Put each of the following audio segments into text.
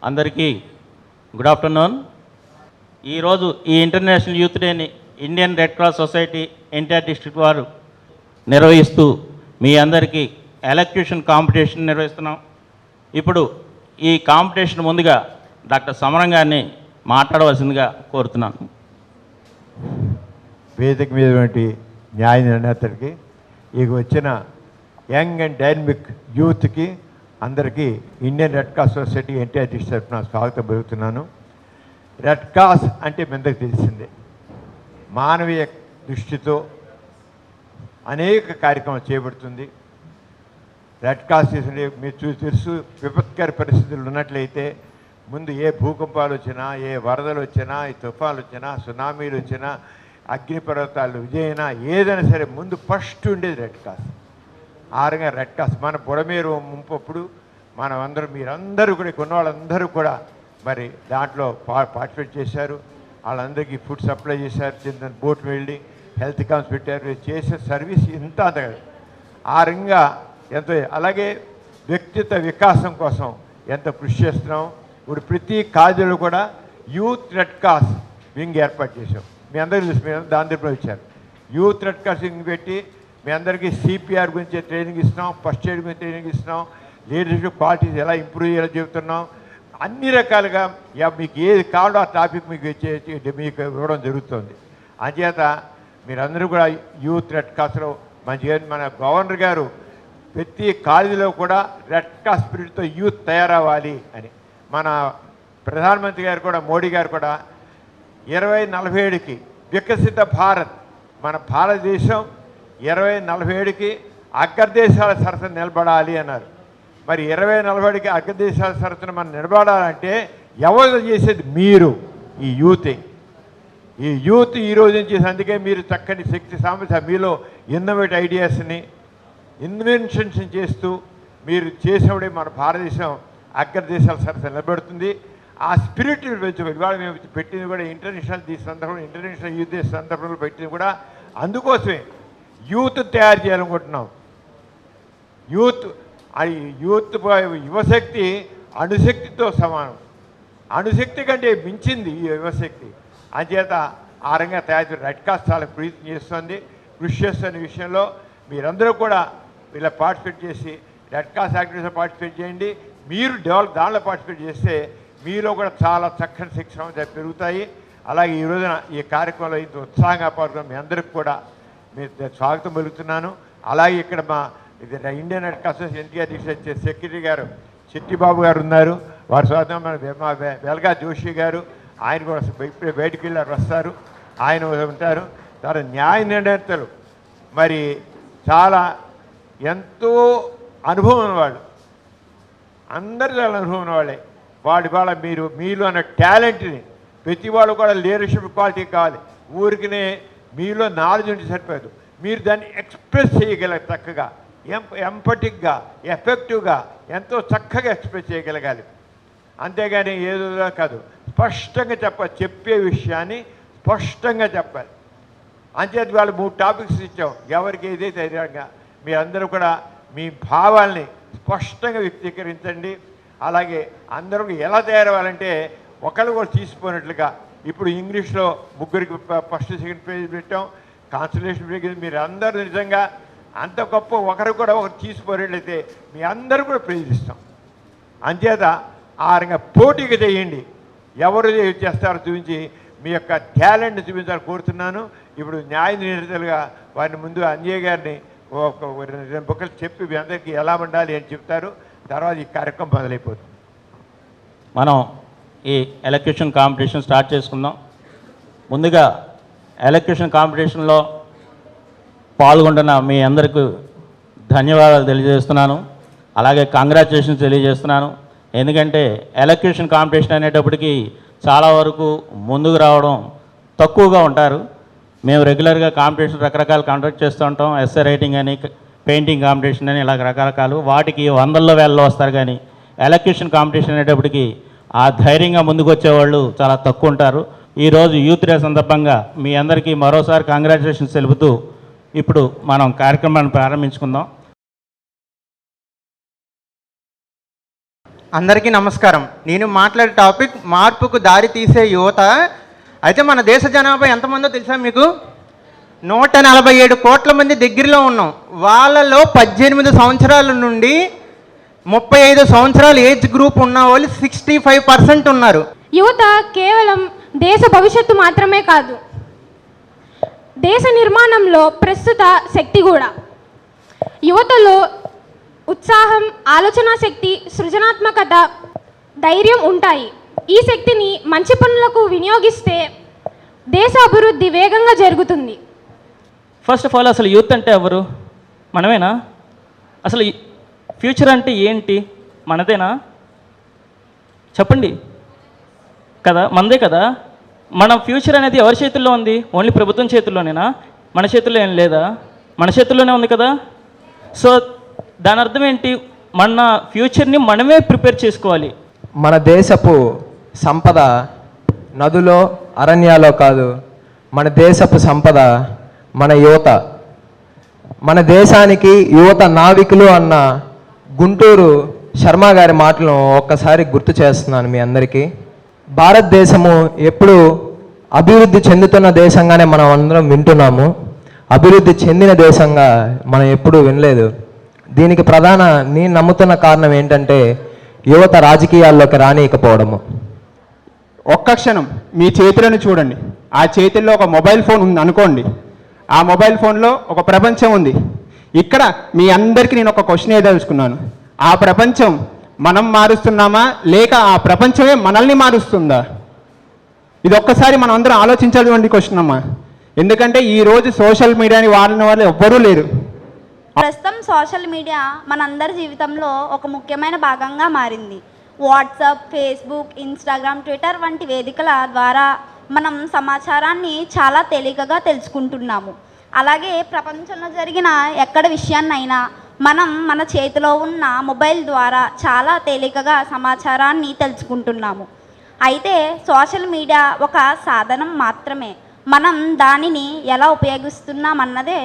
అందరికీ good afternoon. ఈరోజు ఈ ఇంటర్నేషనల్ యూత్ డేని Indian Red Cross Society NTR district వారు నిర్వహిస్తూ మీ అందరికీ ఎలక్ట్యూషన్ కాంపిటీషన్ నిర్వహిస్తున్నాం. ఇప్పుడు ఈ కాంపిటీషన్ ముందుగా డాక్టర్ సమరం గారిని మాట్లాడవలసిందిగా కోరుతున్నాను. వేదిక మీద న్యాయ నిర్ణేతలకి, ఇక వచ్చిన యంగ్ అండ్ డైనమిక్ యూత్కి అందరికీ Indian Red Cross Society NTR district తరఫున స్వాగతం పలుకుతున్నాను. రెడ్ క్రాస్ అంటే మీ అందరికి తెలిసిందే, మానవీయ దృష్టితో అనేక కార్యక్రమాలు చేపడుతుంది. రెడ్ క్రాస్ చేసిన మీరు తెలుసు, విపత్కర పరిస్థితులు ఉన్నట్లయితే ముందు ఏ భూకంపాలు వచ్చినా, ఏ వరదలు వచ్చినా, ఏ తుఫాన్లు వచ్చినా, సునామీలు వచ్చినా, అగ్నిపర్వతాలు విజయనా, ఏదైనా సరే ముందు ఫస్ట్ ఉండేది రెడ్ క్రాస్. ఆరుగా రెడ్ క్రాస్ మన బుడమేరు ముంపప్పుడు మీరందరూ కూడా కొన్న వాళ్ళందరూ కూడా మరి దాంట్లో పార్టిసిపేట్ చేశారు. వాళ్ళందరికీ ఫుడ్ సప్లై చేశారు, చిన్న బోట్ వెళ్ళి హెల్త్ క్యాంప్స్ పెట్టారు. చేసే సర్వీస్ ఇంత ఆ రంగా ఎంతో. అలాగే వ్యక్తిత్వ వికాసం కోసం ఎంత కృషి చేస్తున్నాం. ఇప్పుడు ప్రతి కాలేజీలో కూడా యూత్ రెడ్ క్రాస్ వింగ్ ఏర్పాటు చేసాం. మీ అందరికీ తెలుసు, మీరు దాని దగ్గర వచ్చారు. యూత్ రెడ్ క్రాస్ వింగ్ పెట్టి మీ అందరికీ సిపిఆర్ గురించి ట్రైనింగ్ ఇస్తున్నాం, ఫస్ట్ ఎయిడ్ గురించి ట్రైనింగ్ ఇస్తున్నాం, లీడర్షిప్ క్వాలిటీస్ ఎలా ఇంప్రూవ్ చేయాలో చెబుతున్నాం. అన్ని రకాలుగా మీకు ఏది కావాలో ఆ టాపిక్ మీకు మీకు ఇవ్వడం జరుగుతుంది. అంచేత మీరందరూ కూడా యూత్ రెడ్ క్రాస్లో మన గవర్నర్ గారు ప్రతి కాలేజీలో కూడా రెడ్ క్రాస్ స్పిరిట్తో యూత్ తయారవ్వాలి అని, మన ప్రధానమంత్రి గారు కూడా, మోడీ గారు కూడా 2047కి వికసిత భారత్, మన భారతదేశం 2047కి అగ్రదేశాల సరసన నిలబడాలి అన్నారు. మరి 2047కి అగ్రదేశాల సరసన మనం నిలబడాలంటే ఎవరు చేసేది? మీరు, ఈ యూతే. ఈ యూత్ ఈరోజు నుంచి అందుకే మీరు చక్కని శక్తి సామర్థ్య, మీలో ఇన్నోవేట్ ఐడియాస్ని, ఇన్వెన్షన్స్ చేస్తూ మీరు చేసినప్పుడే మన భారతదేశం అగ్రదేశాల సరసన నిలబడుతుంది. ఆ స్పిరిట్ పెంచుకోవాలి. ఇవాళ మేము పెట్టింది కూడా ఇంటర్నేషనల్ యూత్ డే సందర్భంలో పెట్టింది కూడా అందుకోసమే. యూత్ తయారు చేయాలనుకుంటున్నాం. యూత్ యువశక్తి అణుశక్తితో సమానం. అణుశక్తి కంటే మించింది ఈ యువశక్తి. అంచేత ఆ రంగా తయారు రెడ్ క్రాస్ చాలా ప్రయత్నం చేస్తుంది, కృషి చేస్తున్న విషయంలో మీరందరూ కూడా ఇలా పార్టిసిపేట్ చేసి రెడ్ క్రాస్ యాక్టివిటీస్లో పార్టిసిపేట్ చేయండి. మీరు దానిలో పార్టిసిపేట్ చేస్తే మీలో కూడా చాలా చక్కని శిక్షణ పెరుగుతాయి. అలాగే ఈ రోజున ఈ కార్యక్రమంలో ఇంత ఉత్సాహంగా పాల్గొన్న మీ అందరికి కూడా మీరు స్వాగతం పలుకుతున్నాను. అలాగే ఇక్కడ మా Indian Red cross NTR district secretary గారు చిట్టిబాబు గారు ఉన్నారు, వారి స్వాగతం. మా వెల్గా జోషి గారు, ఆయన కూడా ఇప్పుడే బయటికి వెళ్ళారు, వస్తారు, ఆయన ఉంటారు. తర్వాత న్యాయ నిర్ణేతలు మరి చాలా ఎంతో అనుభవం ఉన్నవాళ్ళు, అందరూ చాలా అనుభవం ఉన్నవాళ్ళే. వాళ్ళ మీలో అన్న టాలెంట్ని ప్రతి వాళ్ళు కూడా లీడర్షిప్ క్వాలిటీ కావాలి. ఊరికినే మీలో నాలెడ్జ్ ఉంటే సరిపోదు, మీరు దాన్ని ఎక్స్ప్రెస్ చేయగలగాలి చక్కగా, ఎంపటిక్గా, ఎఫెక్టివ్గా, ఎంతో చక్కగా ఎక్స్ప్రెస్ చేయగలగాలి. అంతేగాని ఏదో కాదు, స్పష్టంగా చెప్పే విషయాన్ని స్పష్టంగా చెప్పాలి. అంచేత వాళ్ళు 3 టాపిక్స్ ఇచ్చాం. ఎవరికి ఏదైతే ధైర్యంగా మీరందరూ కూడా మీ భావాల్ని స్పష్టంగా వ్యక్తీకరించండి. అలాగే అందరూ ఎలా తయారవ్వాలంటే ఒకళ్ళు కూడా తీసిపోయినట్లుగా. ఇప్పుడు ఇంగ్లీష్లో 3కి ఫస్ట్ సెకండ్ పేజ్ పెట్టాం, కాన్సన్ట్రేషన్ పెట్టింది. మీరు అందరూ నిజంగా అంత గొప్ప ఒకరు కూడా ఒకరు తీసిపోయినట్లయితే మీ అందరూ కూడా ప్రేరిస్తాం. అంచేత ఆ రంగా పోటీగా చేయండి, ఎవరు చేస్తారో చూపించి మీ యొక్క టాలెంట్ని చూపించాలని కోరుతున్నాను. ఇప్పుడు న్యాయ నిర్ణేతలుగా వారిని ముందు అంజయ్య గారిని ఒక 2 బుక్కలు చెప్పి మీ అందరికీ ఎలా ఉండాలి అని చెప్తారు. తర్వాత ఈ కార్యక్రమం మొదలైపోతుంది. మనం ఈ ఎలక్యూషన్ కాంపిటీషన్ స్టార్ట్ చేసుకుందాం. ముందుగా ఎలక్యూషన్ కాంపిటీషన్లో పాల్గొంటున్న మీ అందరికీ ధన్యవాదాలు తెలియజేస్తున్నాను. అలాగే కంగ్రాచులేషన్స్ తెలియజేస్తున్నాను. ఎందుకంటే ఎలక్యూషన్ కాంపిటీషన్ అనేటప్పటికీ చాలా వరకు ముందుకు రావడం తక్కువగా ఉంటారు. మేము రెగ్యులర్గా కాంపిటీషన్ రకరకాలు కండక్ట్ చేస్తూ ఉంటాం. ఎస్ఏ రైటింగ్ అని, పెయింటింగ్ కాంపిటీషన్ అని, ఇలా రకరకాలు, వాటికి 100ల్లో వేలలో వస్తారు. కానీ ఎలక్యూషన్ కాంపిటీషన్ అనేటప్పటికి ఆ ధైర్యంగా ముందుకు వచ్చేవాళ్ళు చాలా తక్కువ ఉంటారు. ఈరోజు యూత్ డే సందర్భంగా మీ అందరికీ మరోసారి కంగ్రాచులేషన్స్ తెలుపుతూ ఇప్పుడు మనం కార్యక్రమాన్ని ప్రారంభించుకుందాం. అందరికీ నమస్కారం. నేను మాట్లాడే టాపిక్ మార్పుకు దారి తీసే యువత. అయితే మన దేశ జనాభా ఎంతమందో తెలుసా మీకు? 147 కోట్ల మంది దగ్గరలో ఉన్నాం. వాళ్ళలో 18 సంవత్సరాల నుండి 35 సంవత్సరాల ఏజ్ గ్రూప్ ఉన్న వాళ్ళు 65% ఉన్నారు. యువత కేవలం దేశ భవిష్యత్తు మాత్రమే కాదు, దేశ నిర్మాణంలో ప్రస్తుత శక్తి కూడా. యువతలో ఉత్సాహం, ఆలోచన శక్తి, సృజనాత్మకత, ధైర్యం ఉంటాయి. ఈ శక్తిని మంచి పనులకు వినియోగిస్తే దేశ అభివృద్ధి వేగంగా జరుగుతుంది. ఫస్ట్ ఆఫ్ ఆల్ అసలు యూత్ అంటే ఎవరు? మనమేనా? అసలు ఫ్యూచర్ అంటే ఏంటి? మనదేనా? చెప్పండి కదా, మనదే కదా. మన ఫ్యూచర్ అనేది ఎవరి చేతుల్లో ఉంది? ఓన్లీ ప్రభుత్వం చేతుల్లోనేనా? మన చేతుల్లో ఏం లేదా? మన చేతుల్లోనే ఉంది కదా. సో దాని అర్థం ఏంటి? మన ఫ్యూచర్ని మనమే ప్రిపేర్ చేసుకోవాలి. మన దేశపు సంపద నదులో, అరణ్యాలో కాదు. మన దేశపు సంపద మన యువత. మన దేశానికి యువత నావికులు అన్న గుంటూరు శర్మ గారి మాటలను ఒక్కసారి గుర్తు చేస్తున్నాను మీ అందరికీ. భారతదేశము ఎప్పుడు అభివృద్ధి చెందుతున్న దేశంగానే మనం అందరం వింటున్నాము. అభివృద్ధి చెందిన దేశంగా మనం ఎప్పుడూ వినలేదు. దీనికి నేను నమ్ముతున్న కారణం ఏంటంటే యువత రాజకీయాల్లోకి రానియకపోవడము. ఒక్క క్షణం మీ చేతులను చూడండి. ఆ చేతుల్లో ఒక మొబైల్ ఫోన్ ఉంది అనుకోండి. ఆ మొబైల్ ఫోన్లో ఒక ప్రపంచం ఉంది. ఇక్కడ మీ అందరికీ నేను ఒక క్వశ్చన్ ఏదలుచుకున్నాను. ఆ ప్రపంచం మనం మారుస్తున్నామా, లేక ఆ ప్రపంచమే మనల్ని మారుస్తుందా? ఇది ఒక్కసారి మనం అందరం ఆలోచించాల్సిన క్వశ్చన్ అమ్మా. ఎందుకంటే ఈరోజు సోషల్ మీడియాని వాడిన వాళ్ళు ఎవ్వరూ లేరు. ప్రస్తుతం సోషల్ మీడియా మనందరి జీవితంలో ఒక ముఖ్యమైన భాగంగా మారింది. వాట్సాప్, ఫేస్బుక్, ఇన్స్టాగ్రామ్, ట్విట్టర్ వంటి వేదికల ద్వారా మనం సమాచారాన్ని చాలా తేలికగా తెలుసుకుంటున్నాము. అలాగే ప్రపంచంలో జరిగిన ఎక్కడ విషయాన్నైనా మనం మన చేతిలో ఉన్న మొబైల్ ద్వారా చాలా తేలికగా సమాచారాన్ని తెలుసుకుంటున్నాము. అయితే సోషల్ మీడియా ఒక సాధనం మాత్రమే. మనం దానిని ఎలా ఉపయోగిస్తున్నామన్నదే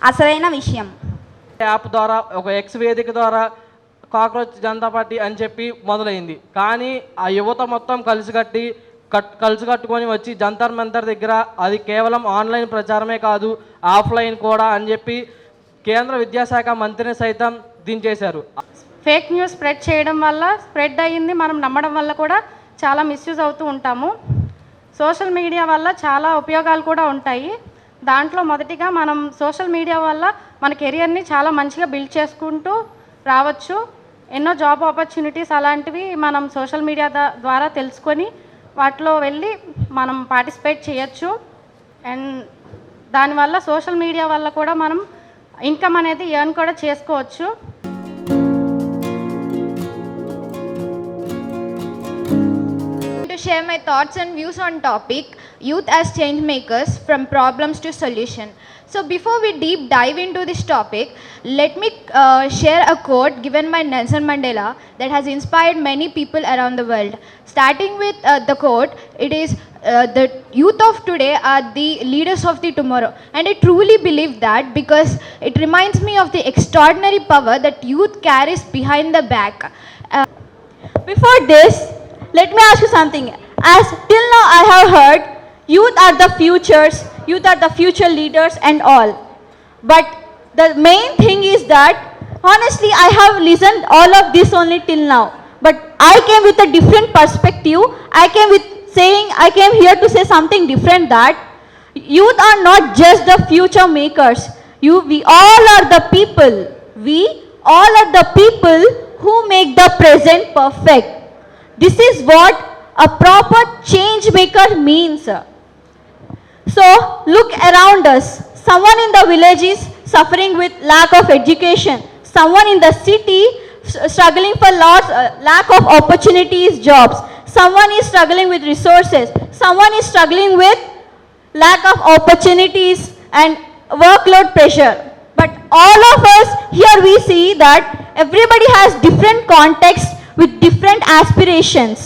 అసలైన విషయం. యాప్ ద్వారా, ఒక ఎక్స్ వేదిక ద్వారా కాక్రోచ్ జనతా పార్టీ అని చెప్పి మొదలైంది. కానీ ఆ యువత మొత్తం కలిసికట్టుకొని వచ్చి జంతర్ మంతర్ దగ్గర అది కేవలం ఆన్లైన్ ప్రచారమే కాదు, ఆఫ్లైన్ కూడా అని చెప్పి కేంద్ర విద్యాశాఖ మంత్రిని సైతం దించేశారు. ఫేక్ న్యూస్ స్ప్రెడ్ చేయడం వల్ల స్ప్రెడ్ అయ్యింది, మనం నమ్మడం వల్ల కూడా చాలా మిస్యూజ్ అవుతూ ఉంటాము. సోషల్ మీడియా వల్ల చాలా ఉపయోగాలు కూడా ఉంటాయి. దాంట్లో మొదటిగా మనం సోషల్ మీడియా వల్ల మన కెరియర్ని చాలా మంచిగా బిల్డ్ చేసుకుంటూ రావచ్చు. ఎన్నో జాబ్ ఆపర్చునిటీస్ అలాంటివి మనం సోషల్ మీడియా ద్వారా తెలుసుకొని వాటిలో వెళ్ళి మనం పార్టిసిపేట్ చేయొచ్చు. అండ్ దానివల్ల సోషల్ మీడియా వల్ల కూడా మనం ఇన్కమ్ అనేది ఎర్న్ కూడా చేసుకోవచ్చు. To share my thoughts and views on topic youth as change makers from problems to solution. So before we deep dive into this topic, let me share a quote given by Nelson Mandela that has inspired many people around the world. Starting with the quote, it is the youth of today are the leaders of the tomorrow, and I truly believe that because it reminds me of the extraordinary power that youth carries behind the back. Before this, let me ask you something. As till now I have heard youth are the futures, youth are the future leaders and all. But the main thing is that honestly I have listened all of this only till now. But I came with a different perspective. I came here to say something different, that youth are not just the future makers. We all are the people. We all are the people who make the present perfect. This is what a proper change maker means. So look around us. Someone in the village is suffering with lack of education. Someone in the city struggling for lack of opportunities, jobs. Someone is struggling with resources. Someone is struggling with lack of opportunities and workload pressure. But all of us here, we see that everybody has different contexts with different aspirations.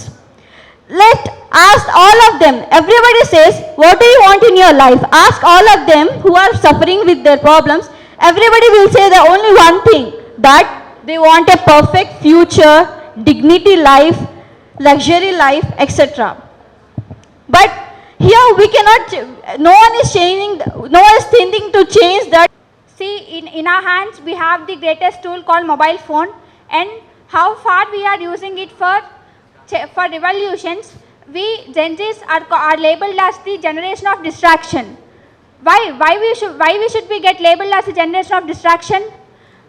Let ask all of them. Everybody says, what do you want in your life? Ask all of them who are suffering with their problems. Everybody will say the only one thing, that they want a perfect future dignity life, luxury life, etc. But here we cannot, no one is thinking to change that. See, in our hands, we have the greatest tool called mobile phone, and how far we are using it for revolutions. We Gen Zs are labeled as the generation of distraction. Why we should be get labeled as the generation of distraction?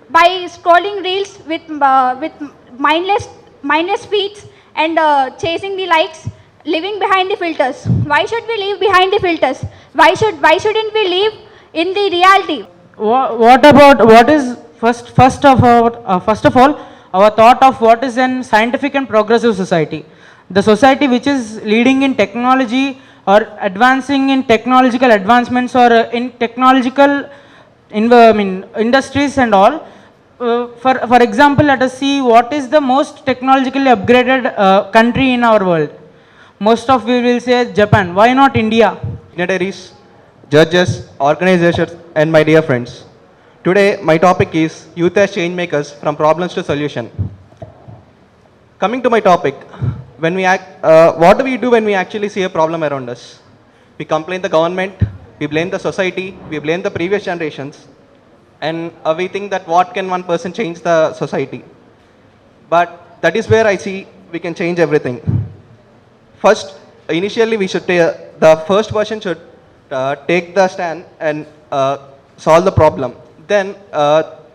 By scrolling reels with mindless feeds and chasing the likes, living behind the filters. Why should we live behind the filters? Why shouldn't we live in the reality? What about what is first of all our thought of what is an scientific and progressive society? The society which is leading in technology or advancing in technological advancements or in technological industries and all. For example, let us see what is the most technologically upgraded country in our world. Most of we will say Japan. Why not India? Dignitaries, judges, organizations, and my dear friends. Today, my topic is Youth as Change Makers from Problems to Solution. Coming to my topic, what do we do when we actually see a problem around us? We complain the government, we blame the society, we blame the previous generations, and we think that what can one person change the society? But that is where I see we can change everything. First, initially the first person should take the stand and solve the problem. Then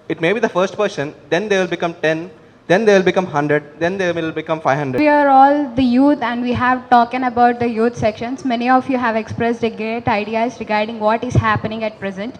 it may be the first person, then they will become 10, then they will become 100, then they will become 500. We are all the youth, and we have talked about the youth sections. Many of you have expressed great ideas regarding what is happening at present.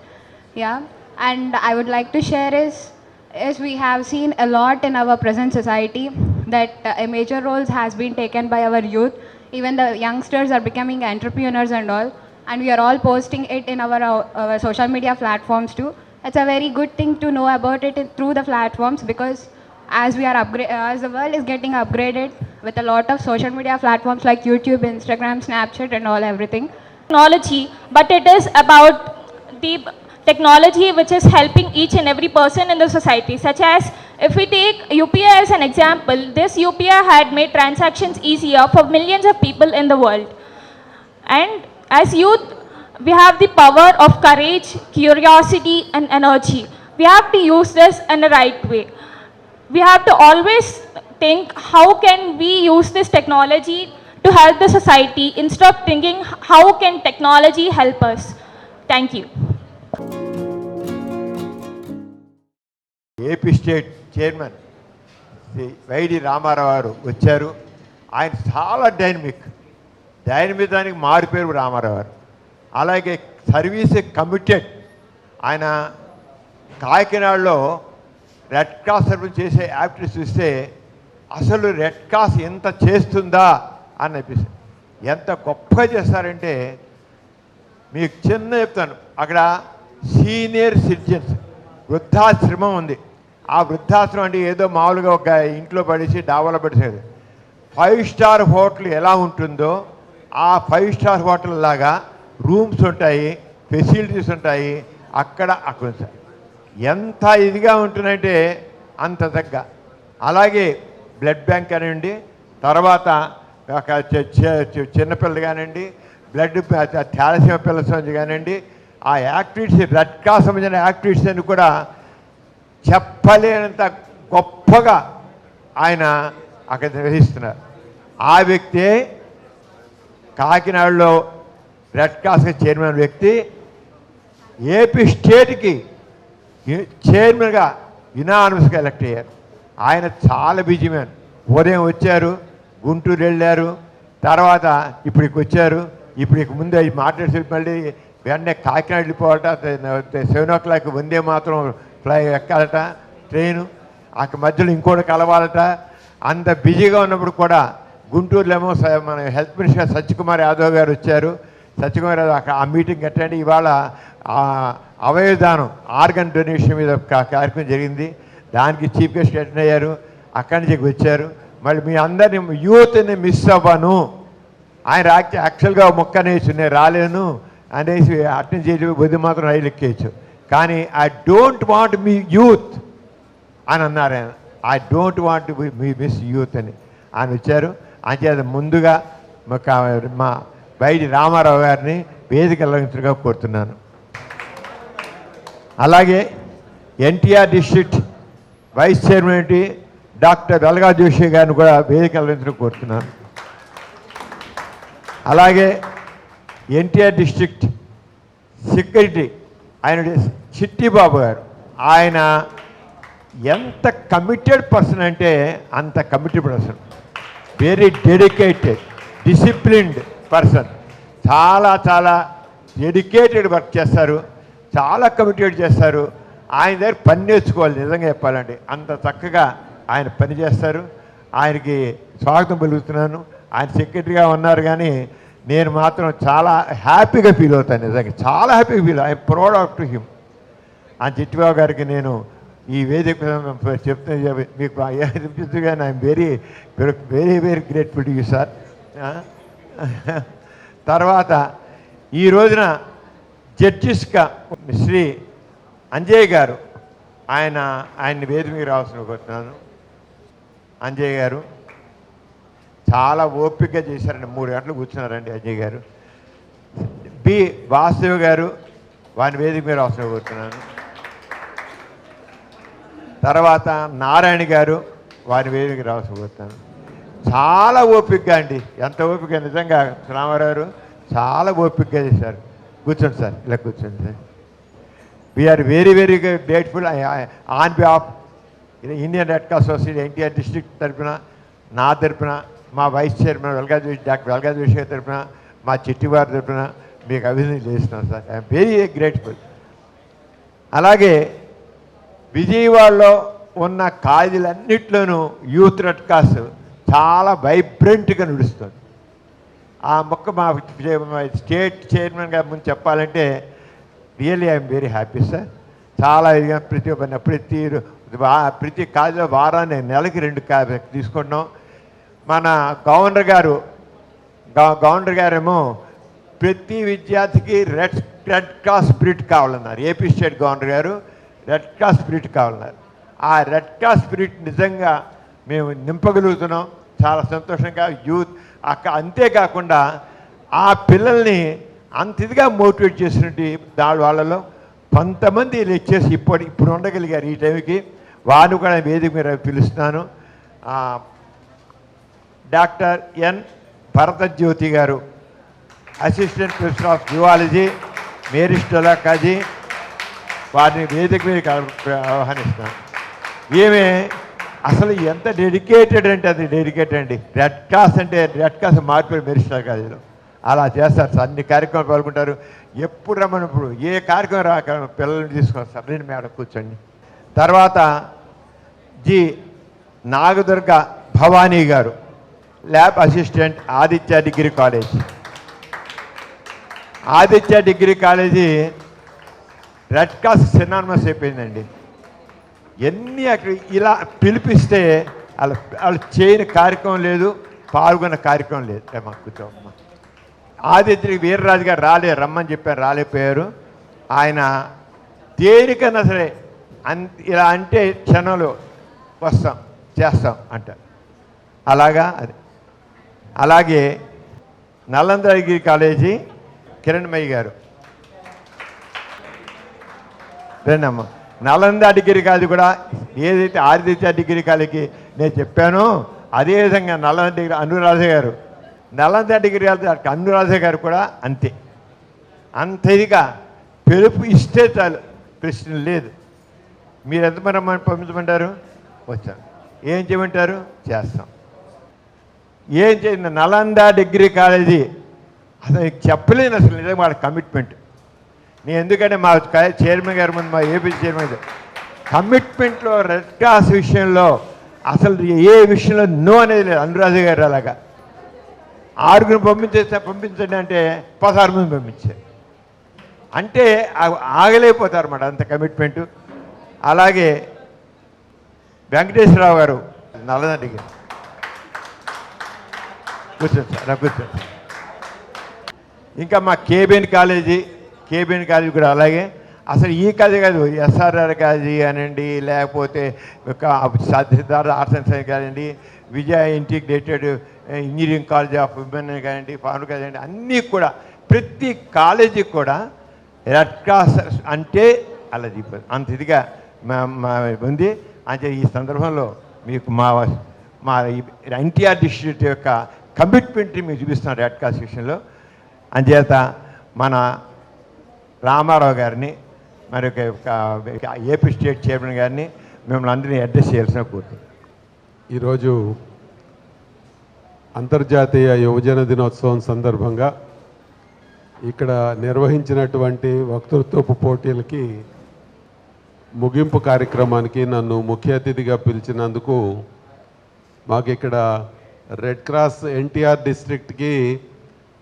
Yeah, and I would like to share is we have seen a lot in our present society that a major role has been taken by our youth. Even the youngsters are becoming entrepreneurs and all, and we are all posting it in our social media platforms too. It's a very good thing to know about it through the platforms, because as the world is getting upgraded with a lot of social media platforms like YouTube, Instagram, Snapchat and all everything. Technology, but it is about the technology which is helping each and every person in the society, such as if we take UPI as an example, this UPI had made transactions easier for millions of people in the world. And as youth, we have the power of courage, curiosity and energy. We have to use this in the right way. We have to always think how can we use this technology to help the society instead of thinking how can technology help us. Thank you. AP state chairman Shri YD Ramarao గారు వచ్చారు. ఆయన చాలా డైనమిజానికి మారిపోయారు రామారావు గారు. అలాగే service committed. ఆయన కాకినాడలో red cross service చేసే యాక్టివిటీస్ చూస్తే అసలు రెడ్ క్రాస్ ఎంత చేస్తుందా అని అనిపిస్తుంది. ఎంత గొప్పగా చేస్తారంటే మీకు చిన్న చెప్తాను, అక్కడ సీనియర్ సిటిజన్స్ వృద్ధాశ్రమం ఉంది. ఆ వృద్ధాశ్రమం అంటే ఏదో మామూలుగా ఒక ఇంట్లో పడేసి డాబాలో పడేసేది. 5 స్టార్ హోటల్ ఎలా ఉంటుందో ఆ 5 స్టార్ హోటల్ లాగా రూమ్స్ ఉంటాయి, ఫెసిలిటీస్ ఉంటాయి. అక్కడ ఎంత ఇదిగా ఉంటుందంటే అంత తగ్గ. అలాగే బ్లడ్ బ్యాంక్ కానివ్వండి, తర్వాత చిన్నపిల్లలు కానివ్వండి, బ్లడ్ థాలసీమియా పిల్లల సంబంధించి కానివ్వండి, ఆ యాక్టివిటీస్ రెడ్ క్రాస్ సంబంధించిన యాక్టివిటీస్ అని కూడా చెప్పలేనంత గొప్పగా ఆయన అక్కడ నిర్వహిస్తున్నారు. ఆ వ్యక్తే కాకినాడలో రెడ్ క్రాస్కి చైర్మన్ వ్యక్తి ఏపీ స్టేట్కి చైర్మన్గా యునానిమస్గా ఎలక్ట్ అయ్యారు. ఆయన చాలా బిజీ మ్యాన్. ఉదయం వచ్చారు, గుంటూరు వెళ్ళారు, తర్వాత ఇప్పటికి వచ్చారు. ఇప్పటికి ముందు మాట్లాడి మళ్ళీ వెంటనే కాకినాడ వెళ్ళిపోవాలట. 7 o'clock వందే మాత్రం ఎక్కాలట ట్రైను. అక్కడ మధ్యలో ఇంకోటి కలవాలట. అంత బిజీగా ఉన్నప్పుడు కూడా గుంటూరులో ఏమో మన హెల్త్ మినిస్టర్ సత్యకుమార్ యాదవ్ గారు వచ్చారు. సత్యకుమార్ యాదవ్ అక్కడ ఆ మీటింగ్ అటెండ్. ఇవాళ అవయవదానం ఆర్గన్ డొనేషన్ మీద కార్యక్రమం జరిగింది. దానికి చీఫ్ గెస్ట్ అటెండ్ అయ్యారు. అక్కడి నుంచి వచ్చారు. మళ్ళీ మీ అందరినీ యూత్ని మిస్ అవ్వను. ఆయన యాక్చువల్గా మొక్కనేసి నేను రాలేను అనేసి అటెండ్ చేసి బుద్ధి మాత్రం రైలు ఎక్కేయచ్చు. కానీ I don't want me youth అని అన్నారు ఆయన. I don't want me miss youth అని ఆయన వచ్చారు. అంచేత ముందుగా మా బైడి రామారావు గారిని వేదిక అలంకరించగా కోరుతున్నాను. అలాగే NTR district vice chairman doctor Velga Joshi గారిని కూడా వేదిక అలంకరించడం కోరుతున్నాను. అలాగే ఎన్టీఆర్ డిస్ట్రిక్ట్ సెక్రటరీ ఆయన చిట్టిబాబు గారు, ఆయన ఎంత కమిటెడ్ పర్సన్ అంటే అంత committed person, very dedicated, disciplined person, చాలా చాలా డెడికేటెడ్ వర్క్ చేస్తారు, చాలా కమిటెడ్ చేస్తారు. ఆయన దగ్గర పని నేర్చుకోవాలి నిజంగా చెప్పాలంటే, అంత చక్కగా ఆయన పని చేస్తారు. ఆయనకి స్వాగతం పలుకుతున్నాను. ఆయన సెక్రటరీగా ఉన్నారు కానీ నేను మాత్రం చాలా హ్యాపీగా ఫీల్ అవుతాను, నిజంగా చాలా హ్యాపీగా feel. I proud off to him. ఆ చిట్టిబాబు గారికి నేను ఈ వేదిక చెప్తున్నా మీకు అనిపిస్తుంది, I'm very very very grateful to you sir. తర్వాత ఈ రోజున జడ్జిస్గా శ్రీ అంజయ్ గారు, ఆయన్ని వేదిక మీద రావాల్సిన కోరుతున్నాను. అంజయ్ గారు చాలా ఓపికగా చేశారండి, 3 గంటలు కూర్చున్నారండి అంజయ్ గారు. బి వాసుదేవ్ గారు, వారిని వేదిక మీద రావాల్సిన కోరుతున్నాను. తర్వాత నారాయణ గారు, వారి వేదిక రావాల్సిన కోరుతున్నాను. చాలా ఓపికగా అండి, ఎంత ఓపిక నిజంగా రామారావు గారు చాలా ఓపికగా చేశారు. కూర్చోండి సార్, ఇలా కూర్చోండి sir. We are very very grateful on behalf Indian Red Cross Society NTR district తరఫున, నా తరఫున, మా vice chairman doctor Velga Joshi గారి తరఫున, మా చిట్టివారి తరఫున మీకు అభినందనలు చేస్తున్నాను సార్. I'm very grateful. అలాగే విజయవాడలో ఉన్న కాలేజీలన్నింటిలోనూ యూత్ రెడ్ క్రాస్ చాలా వైబ్రెంట్గా నడుస్తుంది. ఆ మొక్క మా స్టేట్ చైర్మన్ గారి ముందు చెప్పాలంటే really I'm very happy sir. చాలా ఇదిగా ప్రతి కాలేజీలో వారాన్ని నెలకి 2 తీసుకుంటున్నాం. మన గవర్నర్ గారేమో ప్రతి విద్యార్థికి రెడ్ క్రాస్ స్పిరిట్ కావాలన్నారు. ఏపీ స్టేట్ గవర్నర్ గారు రెడ్ క్రాస్ స్పిరిట్ కావాలన్నారు. ఆ రెడ్ క్రాస్ స్పిరిట్ నిజంగా మేము నింపగలుగుతున్నాం, చాలా సంతోషంగా. యూత్ అంతేకాకుండా ఆ పిల్లల్ని అంత ఇదిగా మోటివేట్ చేసినట్టు వాళ్ళలో కొంతమంది లెక్చర్స్ ఇప్పుడు ఉండగలిగారు ఈ టైంకి. వారిని కూడా వేదిక మీద పిలుస్తున్నాను. డాక్టర్ ఎన్ భరతజ్యోతి గారు, assistant professor of zoology, Mary Stella Kazi, వారిని వేదిక మీద ఆహ్వానిస్తున్నాను. ఈమె అసలు ఎంత డెడికేటెడ్ అంటే అది డెడికేటెడ్ అండి. రెడ్ క్రాస్ అంటే రెడ్ క్రాస్ మార్పు మేరీ స్టెలా కాజీలో అలా చేస్తారు సార్. అన్ని కార్యక్రమాలు పాల్గొంటారు. ఎప్పుడు రమ్మన్నప్పుడు ఏ కార్యక్రమం రాక పిల్లల్ని తీసుకొని సార్ నేను మేడం కూర్చోండి. తర్వాత జి నాగదుర్గ భవానీ గారు, lab assistant, Aditya degree college. Aditya degree college red cross synonymous అయిపోయిందండి. ఎన్ని అక్కడ ఇలా పిలిపిస్తే వాళ్ళు చేయని కార్యక్రమం లేదు, పాల్గొన్న కార్యక్రమం లేదు. మాకు కూర్చోమ్మ. ఆదిత్య వీర్రాజు గారు రమ్మని చెప్పారు, రాలేకపోయారు. ఆయన దేనికన్నా సరే ఇలా అంటే క్షణంలో వస్తాం చేస్తాం అంటారు. అలాగే నలంద డిగ్రీ కాలేజీ కిరణ్మయ్య గారు, రేనమ్మ. నలంద డిగ్రీ కాలేజీ కూడా ఏదైతే ఆదిత్య డిగ్రీ కాలేజీకి నేను చెప్పానో అదేవిధంగా నలంద డిగ్రీ అనురాధ గారు, నలంద డిగ్రీ కాలేజీ అనురాధ గారు కూడా అంతే. అంత ఇదిగా పిలుపు ఇస్తే చాలు, ప్రశ్న లేదు. మీరు ఎంతమంది పంపించమంటారు? వచ్చాను. ఏం చేయమంటారు? చేస్తాం. ఏం చేయండి. నలంద డిగ్రీ కాలేజీ అసలు చెప్పలేను అసలు నిజంగా వాళ్ళ కమిట్మెంట్. నేను ఎందుకంటే మా చైర్మన్ గారి ముందు, మా ఏపీ చైర్మన్ గారు కమిట్మెంట్లో రెడ్ క్రాస్ విషయంలో అసలు ఏ విషయంలో నో అనేది లేదు. అనురాధ గారు అలాగా 6 పంపించండి అంటే 16 మంది పంపించారు. అంటే ఆగలేకపోతారు అన్నమాట, అంత కమిట్మెంటు. అలాగే వెంకటేశ్వరరావు గారు నల్లదండ డిగ్రీ, కూర్చోండి సార్, అలా కూర్చోండి. ఇంకా మా కేబిఎన్ కాలేజీ కూడా అలాగే అసలు ఈ కథ కాదు, ఎస్ఆర్ఆర్ కాదు అనండి, లేకపోతే సిద్ధార్థ ఆర్ట్స్ అండ్ సైన్స్ కాదండి, Vijaya integrated engineering college of women కానివ్వండి, ఫార్మర్ కానివ్వండి, అన్నీ కూడా ప్రతి కాలేజీకి కూడా రెడ్ క్రాస్ అంటే అలా చెప్పారు, అంత ఇదిగా ఉంది. అంటే ఈ సందర్భంలో మీకు మా ఎన్టీఆర్ డిస్ట్రిక్ట్ యొక్క కమిట్మెంట్ని మీరు చూపిస్తున్నారు రెడ్ క్రాస్ విషయంలో. అంచేత మన రామారావు గారిని మరి ఏపీ స్టేట్ చైర్మన్ గారిని మిమ్మల్ని అందరినీ అడ్రస్ చేయాల్సిన కోరుతున్నాను. ఈరోజు అంతర్జాతీయ యువజన దినోత్సవం సందర్భంగా ఇక్కడ నిర్వహించినటువంటి వక్తృత్వపు పోటీలకి ముగింపు కార్యక్రమానికి నన్ను ముఖ్య అతిథిగా పిలిచినందుకు మాకు ఇక్కడ రెడ్ క్రాస్ ఎన్టీఆర్ డిస్ట్రిక్ట్కి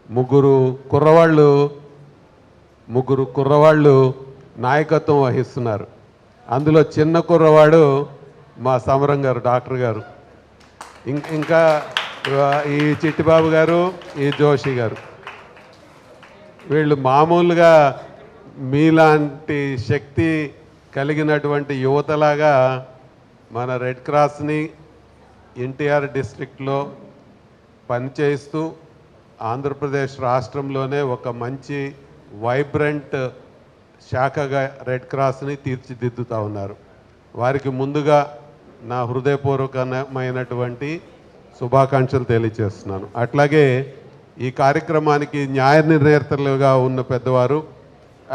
ముగ్గురు కుర్రవాళ్ళు నాయకత్వం వహిస్తున్నారు. అందులో చిన్న కుర్రవాడు మా సమరం గారు, డాక్టర్ గారు, ఇంకా ఈ చిట్టిబాబు గారు, ఈ జోషి గారు. వీళ్ళు మామూలుగా మీలాంటి శక్తి కలిగినటువంటి యువతలాగా మన రెడ్ క్రాస్ని ఎన్టీఆర్ డిస్ట్రిక్ట్లో పనిచేస్తూ ఆంధ్రప్రదేశ్ రాష్ట్రంలోనే ఒక మంచి వైబ్రెంట్ శాఖగా రెడ్ క్రాస్ని తీర్చిదిద్దుతూ ఉన్నారు. వారికి ముందుగా నా హృదయపూర్వకమైనటువంటి శుభాకాంక్షలు తెలియజేస్తున్నాను. అట్లాగే ఈ కార్యక్రమానికి న్యాయ నిర్ణేతలుగా ఉన్న పెద్దవారు,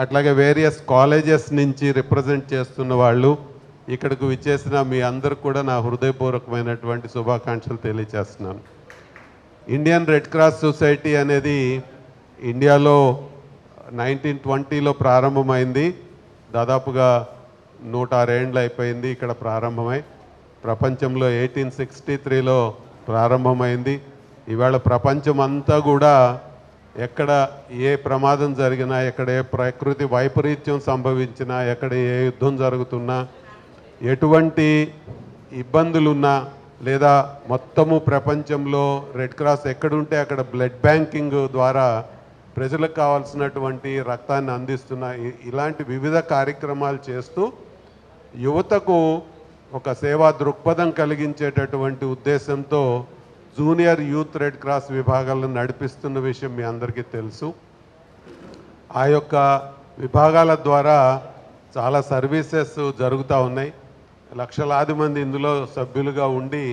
అట్లాగే వేరియస్ కాలేజెస్ నుంచి రిప్రజెంట్ చేస్తున్న వాళ్ళు, ఇక్కడికి విచ్చేసిన మీ అందరికి కూడా నా హృదయపూర్వకమైనటువంటి శుభాకాంక్షలు తెలియజేస్తున్నాను. ఇండియన్ రెడ్ క్రాస్ సొసైటీ అనేది ఇండియాలో 1920లో ప్రారంభమైంది. దాదాపుగా 106 ఏండ్లు అయిపోయింది ఇక్కడ ప్రారంభమై. ప్రపంచంలో 1863లో ప్రారంభమైంది. ఇవాళ ప్రపంచం అంతా కూడా ఎక్కడ ఏ ప్రమాదం జరిగినా, ఎక్కడ ఏ ప్రకృతి వైపరీత్యం సంభవించినా, ఎక్కడ ఏ యుద్ధం జరుగుతున్నా, ఎటువంటి ఇబ్బందులున్నా, లేదా మొత్తము ప్రపంచంలో రెడ్ క్రాస్ ఎక్కడుంటే అక్కడ బ్లడ్ బ్యాంకింగ్ ద్వారా ప్రజలకు కావాల్సినటువంటి రక్తాన్ని అందిస్తున్న ఇలాంటి వివిధ కార్యక్రమాలు చేస్తూ యువతకు ఒక సేవా దృక్పథం కలిగించేటటువంటి ఉద్దేశంతో జూనియర్ యూత్ రెడ్ క్రాస్ విభాగాలను నడిపిస్తున్న విషయం మీ అందరికీ తెలుసు. ఆ యొక్క విభాగాల ద్వారా చాలా సర్వీసెస్ జరుగుతూ ఉన్నాయి. లక్షలాది మంది ఇందులో సభ్యులుగా ఉండి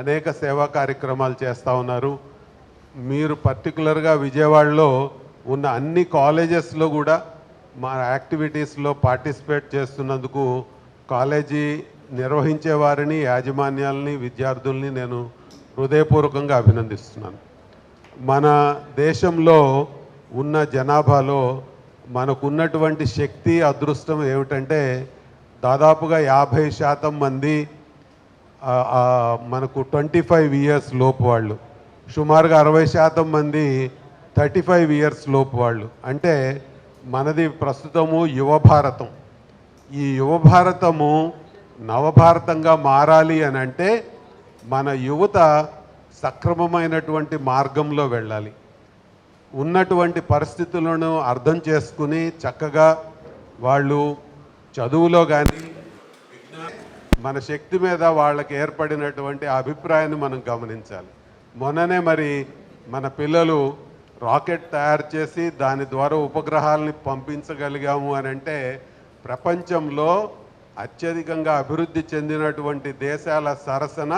అనేక సేవా కార్యక్రమాలు చేస్తూ ఉన్నారు. మీరు పర్టికులర్గా విజయవాడలో ఉన్న అన్ని కాలేజెస్లో కూడా మా యాక్టివిటీస్లో పార్టిసిపేట్ చేస్తున్నందుకు కాలేజీ నిర్వహించే వారిని, యాజమాన్యాలని, విద్యార్థుల్ని నేను హృదయపూర్వకంగా అభినందిస్తున్నాను. మన దేశంలో ఉన్న జనాభాలో మనకున్నటువంటి శక్తి, అదృష్టం ఏమిటంటే దాదాపుగా 50% మంది మనకు 25 ఇయర్స్ లోపు వాళ్ళు, సుమారుగా 60% మంది 35 ఇయర్స్ లోపు వాళ్ళు. అంటే మనది ప్రస్తుతము యువ భారతం. ఈ యువ భారతము నవభారతంగా మారాలి అని అంటే మన యువత సక్రమమైనటువంటి మార్గంలో వెళ్ళాలి. ఉన్నటువంటి పరిస్థితులను అర్థం చేసుకుని చక్కగా వాళ్ళు చదువులో కానీ మన శక్తి మీద వాళ్ళకి ఏర్పడినటువంటి అభిప్రాయాన్ని మనం గమనించాలి. మొన్ననే మరి మన పిల్లలు రాకెట్ తయారు చేసి దాని ద్వారా ఉపగ్రహాలని పంపించగలిగాము అని అంటే ప్రపంచంలో అత్యధికంగా అభివృద్ధి చెందినటువంటి దేశాల సరసన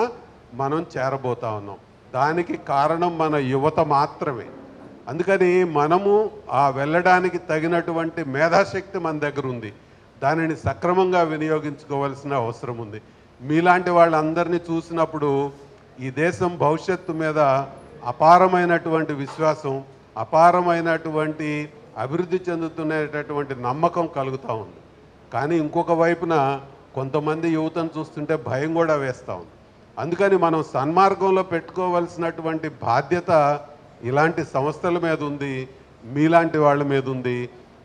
మనం చేరబోతా ఉన్నాం. దానికి కారణం మన యువత మాత్రమే. అందుకని మనము ఆ వెళ్ళడానికి తగినటువంటి మేధాశక్తి మన దగ్గర ఉంది. దానిని సక్రమంగా వినియోగించుకోవాల్సిన అవసరం ఉంది. మీలాంటి వాళ్ళందరినీ చూసినప్పుడు ఈ దేశం భవిష్యత్తు మీద అపారమైనటువంటి విశ్వాసం, అపారమైనటువంటి అభివృద్ధి చెందుతున్నటువంటి నమ్మకం కలుగుతూ ఉంది. కానీ ఇంకొక వైపున కొంతమంది యువతను చూస్తుంటే భయం కూడా వేస్తూ ఉంది. అందుకని మనం సన్మార్గంలో పెట్టుకోవాల్సినటువంటి బాధ్యత ఇలాంటి సంస్థల మీద ఉంది, మీలాంటి వాళ్ళ మీద ఉంది.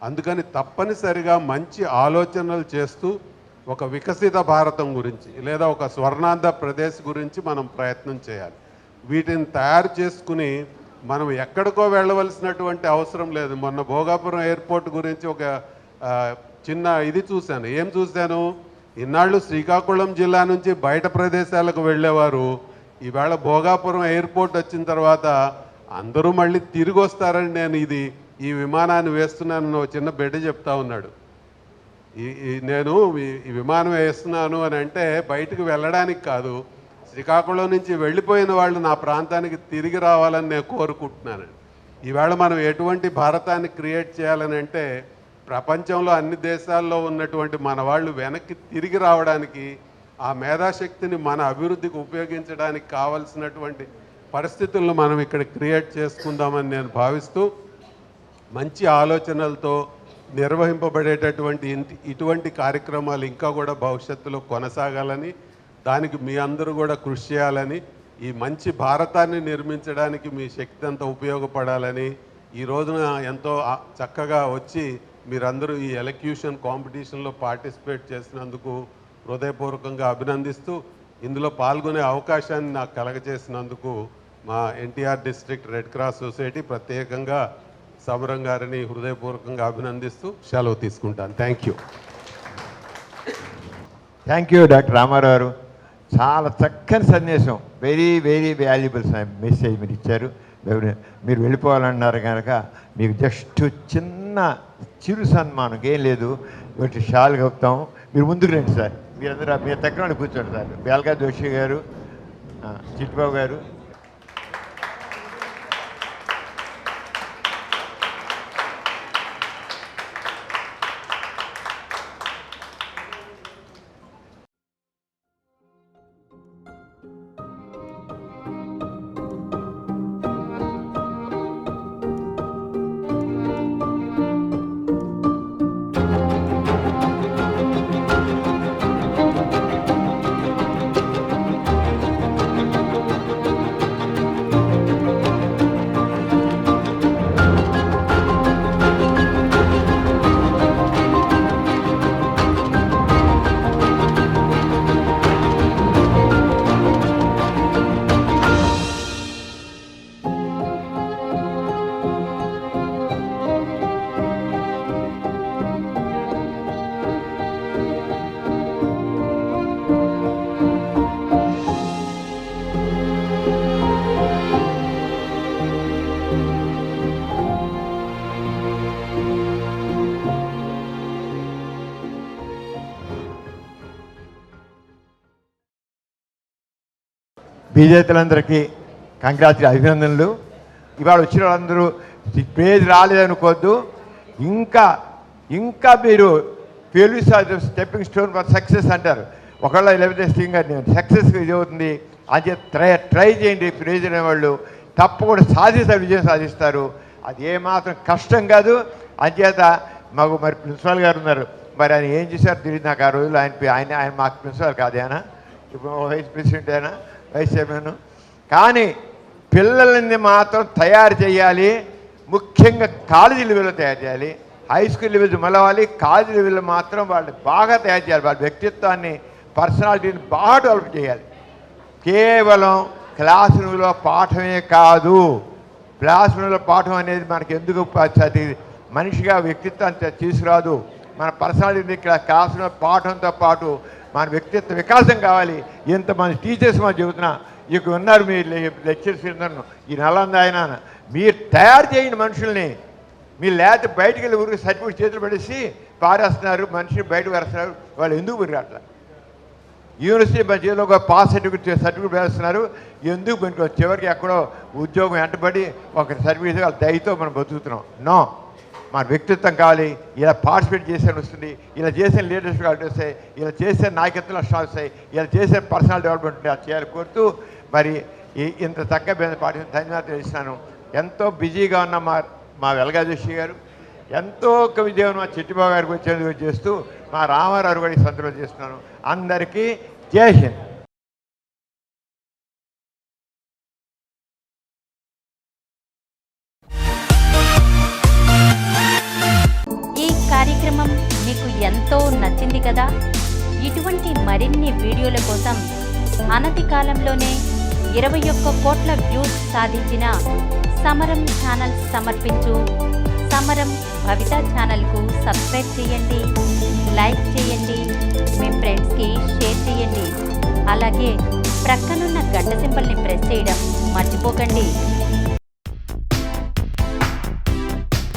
అందుకని తప్పనిసరిగా మంచి ఆలోచనలు చేస్తూ ఒక వికసిత భారతం గురించి లేదా ఒక స్వర్ణాంధ్ర ప్రదేశ్ గురించి మనం ప్రయత్నం చేయాలి. వీటిని తయారు చేసుకుని మనం ఎక్కడికో వెళ్ళవలసినటువంటి అవసరం లేదు. మొన్న భోగాపురం ఎయిర్పోర్ట్ గురించి ఒక చిన్న ఇది చూశాను. ఏం చూశాను, ఇన్నాళ్ళు శ్రీకాకుళం జిల్లా నుంచి బయట ప్రదేశాలకు వెళ్ళేవారు ఈవేళ భోగాపురం ఎయిర్పోర్ట్ వచ్చిన తర్వాత అందరూ మళ్ళీ తిరిగి వస్తారని నేను ఈ విమానాన్ని వేస్తున్నానని ఒక చిన్న బిడ్డ చెప్తా ఉన్నాడు. నేను ఈ విమానం వేస్తున్నాను అని అంటే బయటకు వెళ్ళడానికి కాదు, శ్రీకాకుళం నుంచి వెళ్ళిపోయిన వాళ్ళు నా ప్రాంతానికి తిరిగి రావాలని నేను కోరుకుంటున్నాను. ఈవేళ మనం ఎటువంటి భారతాన్ని క్రియేట్ చేయాలని అంటే ప్రపంచంలో అన్ని దేశాల్లో ఉన్నటువంటి మన వాళ్ళు వెనక్కి తిరిగి రావడానికి, ఆ మేధాశక్తిని మన అభివృద్ధికి ఉపయోగించడానికి కావలసినటువంటి పరిస్థితులను మనం ఇక్కడ క్రియేట్ చేసుకుందామని నేను భావిస్తూ, మంచి ఆలోచనలతో నిర్వహింపబడేటటువంటి ఇటువంటి కార్యక్రమాలు ఇంకా కూడా భవిష్యత్తులో కొనసాగాలని, దానికి మీ అందరూ కూడా కృషి చేయాలని, ఈ మంచి భారతాన్ని నిర్మించడానికి మీ శక్తి అంతా ఉపయోగపడాలని, ఈ రోజున ఎంతో చక్కగా వచ్చి మీరందరూ ఈ ఎలక్యూషన్ కాంపిటీషన్లో పార్టిసిపేట్ చేసినందుకు హృదయపూర్వకంగా అభినందిస్తూ, ఇందులో పాల్గొనే అవకాశాన్ని నాకు కలగజేసినందుకు మా NTR district Red Cross Society ప్రత్యేకంగా సమరం గారిని హృదయపూర్వకంగా అభినందిస్తూ సెలవు తీసుకుంటాను. Thank you. Thank you doctor Ramarao గారు. చాలా చక్కని సందేశం, వెరీ వెరీ వాల్యుబుల్ మెసేజ్ మీరు ఇచ్చారు. మీరు వెళ్ళిపోవాలన్నారు కనుక మీకు జస్ట్ చిన్న చిరు సన్మానం, ఏం లేదు, ఒకటి షాల్ కప్పుతాం. మీరు ముందుకు రండి సార్, మీరందరూ మీ దగ్గర కూర్చోండి సార్. బేల్గా జోషి గారు, చిట్టిబాబు గారు. విజేతలందరికీ అభినందనలు. ఇవాళ వచ్చిన వాళ్ళందరూ ప్రేజ్ రాలేదనుకోవద్దు, ఇంకా మీరు failures are stepping stone for success అంటారు. ఒకవేళ లేకపోతే సక్సెస్ ఇది అవుతుంది అని ట్రై చేయండి. ప్రేజ్ అనేవాళ్ళు తప్పకుండా సాధిస్తారు, విజయం సాధిస్తారు. అది ఏమాత్రం కష్టం కాదు. అంచేత మాకు మరి ప్రిన్సిపాల్ గారు ఉన్నారు, మరి ఆయన ఏం చేశారు తెలియదు నాకు. ఆ రోజుల్లో ఆయన మాకు ప్రిన్సిపాల్ కాదు, ఆయన ఇప్పుడు వైస్ ప్రెసిడెంట్, ఆయన వైస్ చైర్మన్. కానీ పిల్లల్ని మాత్రం తయారు చేయాలి, ముఖ్యంగా కాలేజీ లెవెల్లో తయారు చేయాలి. హై స్కూల్ లెవెల్ మొలవాలి, కాలేజీ లెవెల్లో మాత్రం వాళ్ళు బాగా తయారు చేయాలి. వాళ్ళ వ్యక్తిత్వాన్ని, పర్సనాలిటీని బాగా డెవలప్ చేయాలి. కేవలం క్లాస్ రూమ్లో పాఠమే కాదు, క్లాస్ రూమ్లో పాఠం అనేది మనకి ఎందుకు మనిషిగా వ్యక్తిత్వాన్ని తీసుకురాదు. మన పర్సనాలిటీ క్లాస్ రూమ్లో పాఠంతో పాటు మన వ్యక్తిత్వ వికాసం కావాలి. ఇంతమంది టీచర్స్ మనం చెబుతున్నా, ఇక ఉన్నారు మీ లెక్చర్స్ ఉన్నారు, ఈ నలంద ఆయన, మీరు తయారు చేయండి మనుషుల్ని. మీరు లేకపోతే బయటికి వెళ్ళి ఊరికి సర్టిఫికేట్ చేతులు పడేసి పారేస్తున్నారు, మనిషిని బయటకు వేస్తున్నారు. వాళ్ళు ఎందుకు పనికి అట్లా? యూనివర్సిటీ మధ్యలో ఒక పాస్ సర్టిఫికేట్ వేస్తున్నారు, ఎందుకు పనికి? చివరికి ఎక్కడో ఉద్యోగం వెంటబడి ఒక సర్టిఫికేట్ వాళ్ళ దయతో మనం బతుకుతున్నాం. నో, మన వ్యక్తిత్వం కావాలి. ఇలా పార్టిసిపేట్ చేసేది వస్తుంది, ఇలా చేసే లీడర్షిప్ క్వాలిటీ వస్తాయి, ఇలా చేసే నాయకత్వ లక్షణాలు వస్తాయి, ఇలా చేసే పర్సనల్ డెవలప్మెంట్ అది చేయాలి కోరుతూ మరి ఇంత చక్కగా పాటించిన ధన్యవాదాలు ఇస్తున్నాను. ఎంతో బిజీగా ఉన్న మా వెలగా జోషి గారు, ఎంతో విజయం మా చిట్టిబాబు గారికి వచ్చేందుకు చేస్తూ మా రామారావు కూడా ఈ సందర్భంలో చేస్తున్నాను. అందరికీ జై హింద్. ఈ కార్యక్రమం మీకు ఎంతో నచ్చింది కదా. ఇటువంటి మరిన్ని వీడియోల కోసం అనతి కాలంలోనే 21 కోట్ల వ్యూస్ సాధించిన సమరం ఛానల్ సమర్పించు భ్రమరం భవిత ఛానల్కు సబ్స్క్రైబ్ చేయండి, లైక్ చేయండి, మీ ఫ్రెండ్స్కి షేర్ చేయండి. అలాగే ప్రక్కనున్న గంట సింబల్ని ప్రెస్ చేయడం మర్చిపోకండి.